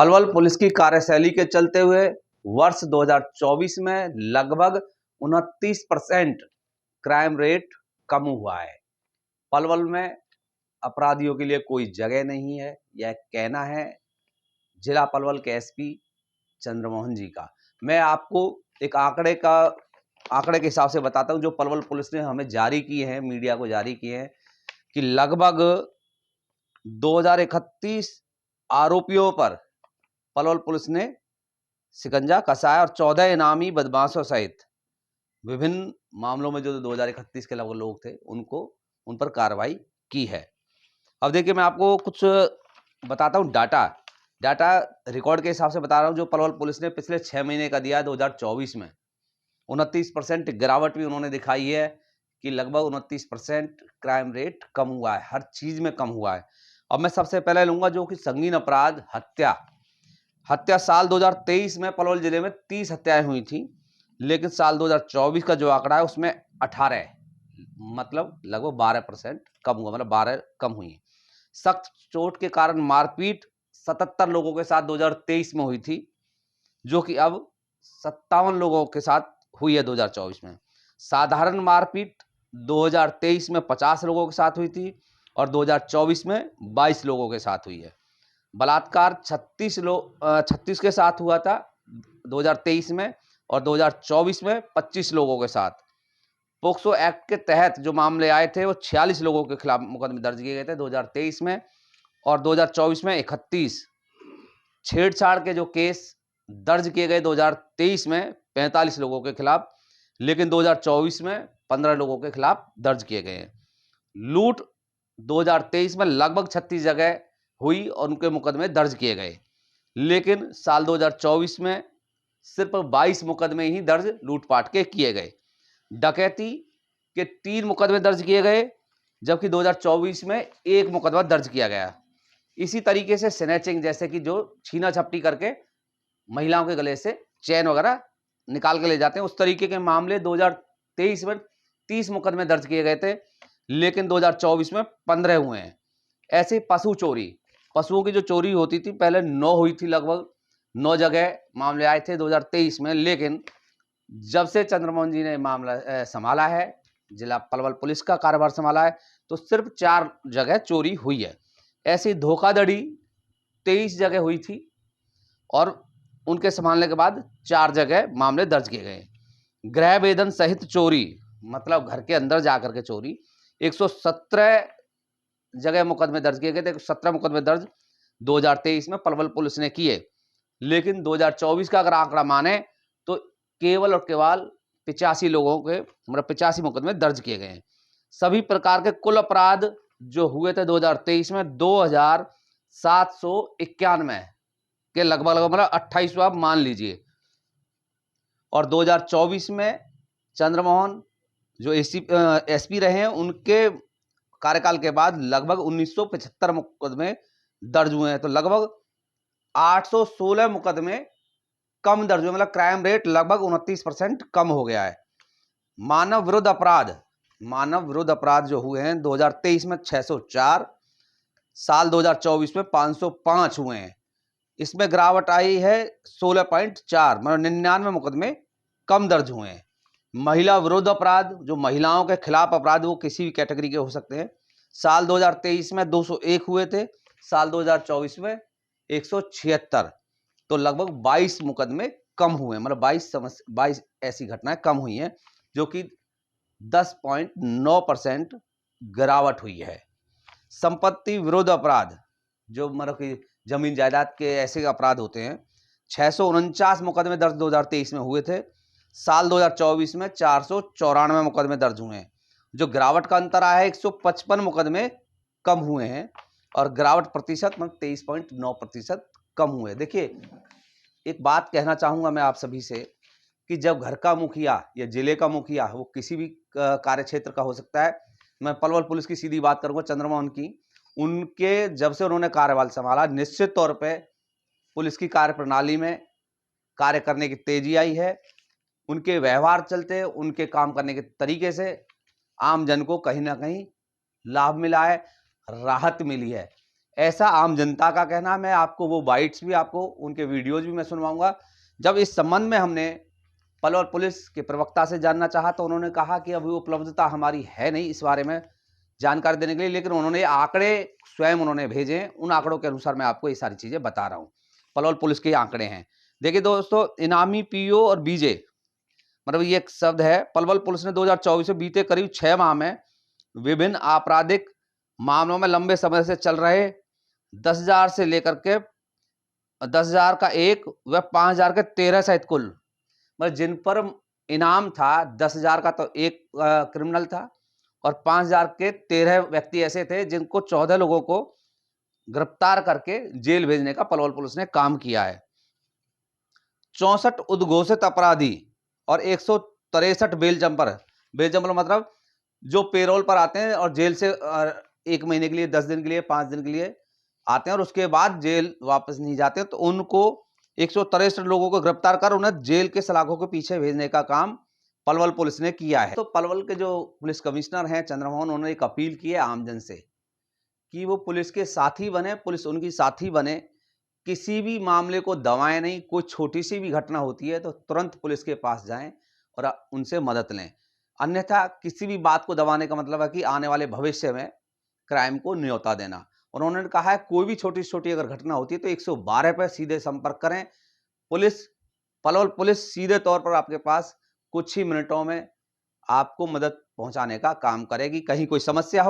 Palwal police की कार्यशैली के चलते हुए वर्ष 2024 में लगभग 29% क्राइम रेट कम हुआ है। पलवल में अपराधियों के लिए कोई जगह नहीं है, यह कहना है जिला पलवल के एसपी चंद्रमोहन जी का। मैं आपको एक आंकड़े के हिसाब से बताता हूं जो पलवल पुलिस ने हमें जारी किए हैं, मीडिया को जारी किए हैं कि लगभग 2031 आरोपियों पर पलवल पुलिस ने शिकंजा कसाया और 14 इनामी बदमाशों सहित विभिन्न मामलों में जो 2031 के लगभग लोग थे उन पर कार्रवाई की है। अब देखिए, मैं आपको कुछ बताता हूं। डाटा रिकॉर्ड के हिसाब से बता रहा हूं जो पलवल पुलिस ने पिछले 6 महीने का दिया है 2024 में 29% गिरावट भी उन्होंने दिखाई है कि लगभग 29% क्राइम रेट कम हुआ है, हर चीज में कम हुआ है। अब मैं सबसे पहले लूंगा जो कि संगीन अपराध हत्या साल 2023 में पलवल जिले में 30 हत्याएं हुई थी, लेकिन साल 2024 का जो आंकड़ा है उसमें 18, मतलब लगभग 12% कम हुआ, मतलब 12 कम हुई। सख्त चोट के कारण मारपीट 77 लोगों के साथ 2023 में हुई थी, जो कि अब 57 लोगों के साथ हुई है 2024 में। साधारण मारपीट 2023 में 50 लोगों के साथ हुई थी और 2024 में 22 लोगों के साथ हुई है। बलात्कार 36 के साथ हुआ था 2023 में और 2024 में 25 लोगों के साथ। पोक्सो एक्ट के तहत जो मामले आए थे वो 46 लोगों के खिलाफ मुकदमे दर्ज किए गए थे 2023 में और 2024 में 31। छेड़छाड़ के जो केस दर्ज किए गए 2023 में 45 लोगों के खिलाफ, लेकिन 2024 में 15 लोगों के खिलाफ दर्ज किए गए हैं। लूट 2023 में लगभग 36 जगह हुई और उनके मुकदमे दर्ज किए गए, लेकिन साल 2024 में सिर्फ 22 मुकदमे ही दर्ज लूटपाट के किए गए। डकैती के 3 मुकदमे दर्ज किए गए, जबकि 2024 में 1 मुकदमा दर्ज किया गया। इसी तरीके से स्नैचिंग, जैसे कि जो छीना झपटी करके महिलाओं के गले से चैन वगैरह निकाल के ले जाते हैं, उस तरीके के मामले 2023 में 30 मुकदमे दर्ज किए गए थे, लेकिन 2024 में 15 हुए हैं। ऐसे पशु चोरी, पशुओं की जो चोरी होती थी पहले 9 हुई थी, लगभग 9 जगह मामले आए थे 2023 में, लेकिन जब से चंद्रमोहन जी ने मामला संभाला है, जिला पलवल पुलिस का कार्यभार संभाला है, तो सिर्फ 4 जगह चोरी हुई है। ऐसी धोखाधड़ी 23 जगह हुई थी और उनके संभालने के बाद 4 जगह मामले दर्ज किए गए। गृह भेदन सहित चोरी, मतलब घर के अंदर जाकर के चोरी, 117 जगह मुकदमे दर्ज किए गए थे। 17 मुकदमे दर्ज 2023 में पलवल पुलिस ने किए, लेकिन 2024 का अगर आंकड़ा माने तो केवल और केवल 85 लोगों के, मतलब 85 मुकदमे दर्ज किए गए हैं। सभी प्रकार के कुल अपराध जो हुए थे 2023 में 2791 के लगभग मतलब 28वां आप मान लीजिए, और 2024 में चंद्रमोहन जो एसपी रहे हैं उनके कार्यकाल के बाद लगभग 1975 मुकदमे दर्ज हुए हैं, तो लगभग 816 मुकदमे कम दर्ज हुए, मतलब क्राइम रेट लगभग 29% कम हो गया है। मानव विरुद्ध अपराध जो हुए हैं 2023 में 604, साल 2024 में 505 हुए हैं। इसमें गिरावट आई है 16.4, मतलब 99 मुकदमे कम दर्ज हुए हैं। महिला विरुद्ध अपराध, जो महिलाओं के खिलाफ अपराध, वो किसी भी कैटेगरी के हो सकते हैं, साल 2023 में 201 हुए थे, साल 2024 में 176, तो लगभग 22 मुकदमे कम हुए, मतलब 22 ऐसी घटनाएं कम हुई हैं, जो कि 10.9% गिरावट हुई है। संपत्ति विरुद्ध अपराध, जो मतलब कि जमीन जायदाद के ऐसे अपराध होते हैं, 649 मुकदमे दर्ज 2023 में हुए थे, साल 2024 में 494 मुकदमे दर्ज हुए हैं। जो गिरावट का अंतर आया है 155 मुकदमे कम हुए हैं, और गिरावट प्रतिशत मतलब 23.9% कम हुए। देखिए, एक बात कहना चाहूंगा मैं आप सभी से कि जब घर का मुखिया या जिले का मुखिया, वो किसी भी कार्य क्षेत्र का हो सकता है, मैं पलवल पुलिस की सीधी बात करूंगा चंद्रमोहन की, उनके जब से उन्होंने कार्यभार संभाला, निश्चित तौर पे पुलिस की कार्य प्रणाली में कार्य करने की तेजी आई है। उनके व्यवहार चलते, उनके काम करने के तरीके से आम जन को कहीं ना कहीं लाभ मिला है, राहत मिली है। ऐसा आम जनता का कहना है। मैं आपको वो बाइट्स भी, आपको उनके वीडियोज भी मैं सुनवाऊंगा। जब इस संबंध में हमने पलवल पुलिस के प्रवक्ता से जानना चाहा तो उन्होंने कहा कि अभी उपलब्धता हमारी है नहीं इस बारे में जानकारी देने के लिए, लेकिन उन्होंने आंकड़े स्वयं उन्होंने भेजे हैं। उन आंकड़ों के अनुसार मैं आपको ये सारी चीजें बता रहा हूं। पलवल पुलिस के आंकड़े हैं। देखिए दोस्तों, इनामी पीओ और बीजे, मतलब ये एक शब्द है। पलवल पुलिस ने 2024 से बीते करीब 6 माह में विभिन्न आपराधिक मामलों में लंबे समय से चल रहे 10,000 से लेकर के 10,000 का एक व 5,000 के 13 सहित कुल, मतलब जिन पर इनाम था 10,000 का तो एक क्रिमिनल था और 5,000 के 13 व्यक्ति ऐसे थे जिनको 14 लोगों को गिरफ्तार करके जेल भेजने का पलवल पुलिस ने काम किया है। 64 उद्घोषित अपराधी और 163 बेल जंपर मतलब जो पेरोल पर आते हैं और जेल से 1 महीने के लिए, 10 दिन के लिए, 5 दिन के लिए आते हैं और उसके बाद जेल वापस नहीं जाते, तो उनको 163 लोगों को गिरफ्तार कर उन्हें जेल के सलाखों के पीछे भेजने का काम पलवल पुलिस ने किया है। तो पलवल के जो पुलिस कमिश्नर हैं चंद्रमोहन, उन्होंने एक अपील की है आमजन से कि वो पुलिस के साथी बने, पुलिस उनकी साथी बने। किसी भी मामले को दबाएं नहीं। कोई छोटी सी भी घटना होती है तो तुरंत पुलिस के पास जाएं और उनसे मदद लें। अन्यथा किसी भी बात को दबाने का मतलब है कि आने वाले भविष्य में क्राइम को न्योता देना। और उन्होंने कहा है कोई भी छोटी छोटी अगर घटना होती है तो 112 पर सीधे संपर्क करें। पुलिस, पलवल पुलिस सीधे तौर पर आपके पास कुछ ही मिनटों में आपको मदद पहुंचाने का काम करेगी। कहीं कोई समस्या हो